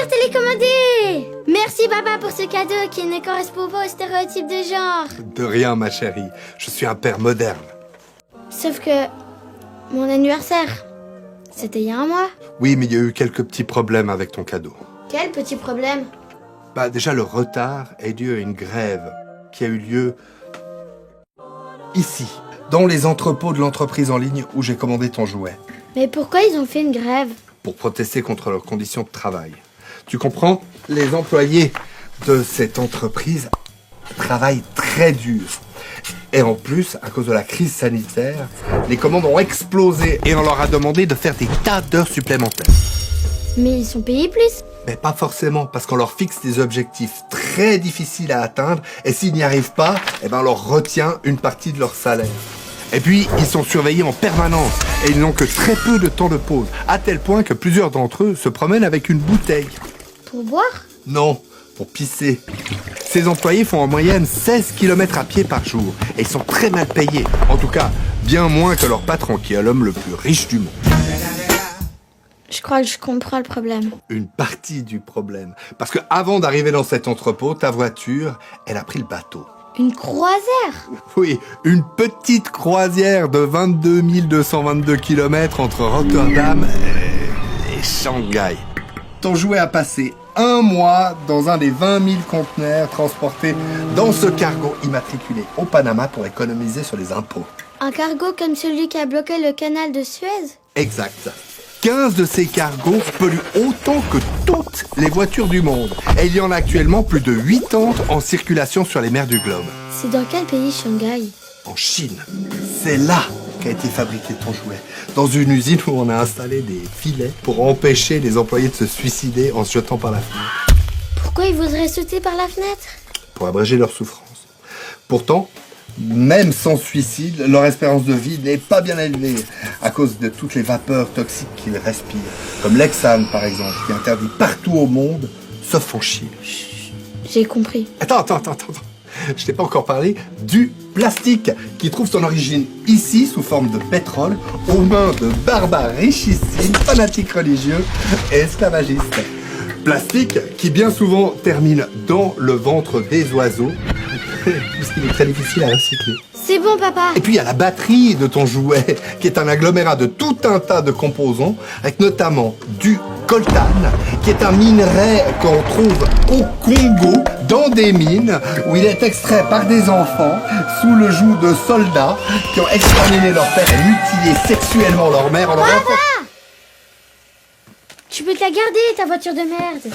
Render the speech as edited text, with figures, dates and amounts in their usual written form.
voiture télécommandée! Merci papa pour ce cadeau qui ne correspond pas au stéréotype de genre. De rien, ma chérie. Je suis un père moderne. Sauf que mon anniversaire, c'était il y a un mois. Oui, mais il y a eu quelques petits problèmes avec ton cadeau. Quel petit problème? Déjà, le retard est dû à une grève qui a eu lieu ici, dans les entrepôts de l'entreprise en ligne où j'ai commandé ton jouet, Mais pourquoi ils ont fait une grève? pour protester contre leurs conditions de travail. Tu comprends? Les employés de cette entreprise travaillent très dur. Et en plus, à cause de la crise sanitaire, les commandes ont explosé et on leur a demandé de faire des tas d'heures supplémentaires. Mais ils sont payés plus. Mais pas forcément, parce qu'on leur fixe des objectifs très difficiles à atteindre, et s'ils n'y arrivent pas, on leur retient une partie de leur salaire. Et puis, ils sont surveillés en permanence, et ils n'ont que très peu de temps de pause, à tel point que plusieurs d'entre eux se promènent avec une bouteille. Pour boire? Non, pour pisser. Ces employés font en moyenne 16 km à pied par jour, et ils sont très mal payés. En tout cas, bien moins que leur patron, qui est l'homme le plus riche du monde. Je crois que je comprends le problème. Une partie du problème. Parce que avant d'arriver dans cet entrepôt, ta voiture, elle a pris le bateau. Une croisière? Oui, une petite croisière de 22 222 km entre Rotterdam et Shanghai. Ton jouet a passé un mois dans un des 20 000 conteneurs transportés dans ce cargo immatriculé au Panama pour économiser sur les impôts. Un cargo comme celui qui a bloqué le canal de Suez? Exact. 15 de ces cargos polluent autant que toutes les voitures du monde. Et il y en a actuellement plus de 80 en circulation sur les mers du globe. C'est dans quel pays, Shanghai? En Chine. C'est là qu'a été fabriqué ton jouet. Dans une usine où on a installé des filets pour empêcher les employés de se suicider en se jetant par la fenêtre. Pourquoi ils voudraient sauter par la fenêtre? Pour abréger leur souffrance. Pourtant, même sans suicide, leur espérance de vie n'est pas bien élevée à cause de toutes les vapeurs toxiques qu'ils respirent. Comme l'hexane, par exemple, qui est interdit partout au monde, sauf en Chine. J'ai compris. Attends. Je t'ai pas encore parlé du plastique, qui trouve son origine ici, sous forme de pétrole, aux mains de barbares richissimes, fanatiques religieux et esclavagistes. Plastique qui bien souvent termine dans le ventre des oiseaux, puisqu'il est très difficile à recycler. C'est bon, papa. Et puis il y a la batterie de ton jouet, qui est un agglomérat de tout un tas de composants, avec notamment du coltan, qui est un minerai qu'on trouve au Congo, dans des mines, où il est extrait par des enfants, sous le joug de soldats, qui ont exterminé leur père et mutilé sexuellement leur mère en leur enfant. Tu peux te la garder, ta voiture de merde.